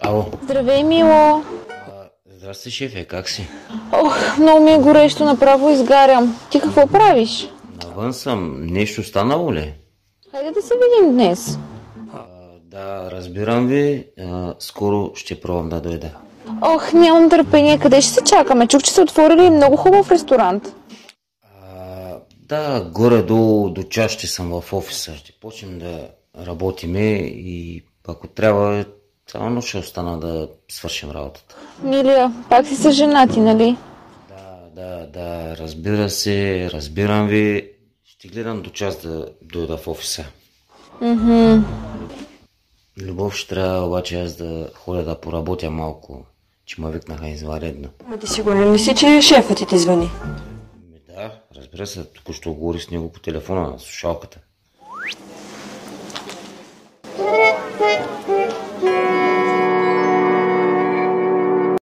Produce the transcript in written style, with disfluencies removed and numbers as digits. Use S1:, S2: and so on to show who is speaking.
S1: Ало.
S2: Здравей, Мило!
S1: Здрасти, шефе, как си?
S2: Ох, много ми е горещо, направо изгарям. Ти какво правиш?
S1: Навън съм. Нещо станало ли?
S2: Хайде да се видим днес.
S1: Да, разбирам ви. Скоро ще пробвам да дойда.
S2: Ох, нямам търпение. Къде ще се чакаме? Чух, че са отворили много хубав ресторант.
S1: Да, горе-долу до час ще съм в офиса. Ще почнем да работиме и ако трябва, цяла нощ ще остана да свършим работата.
S2: Милия, пак си са женати, нали?
S1: Да, разбира се, разбирам ви. Ще гледам до час да дойда в офиса. Любов ще трябва обаче аз да ходя да поработя малко, че ме викнаха извънредно.
S3: Ма ти сигурен ли си, че шефът ти звъни?
S1: Да, разбира се, току-що говори с него по телефона на слушалката.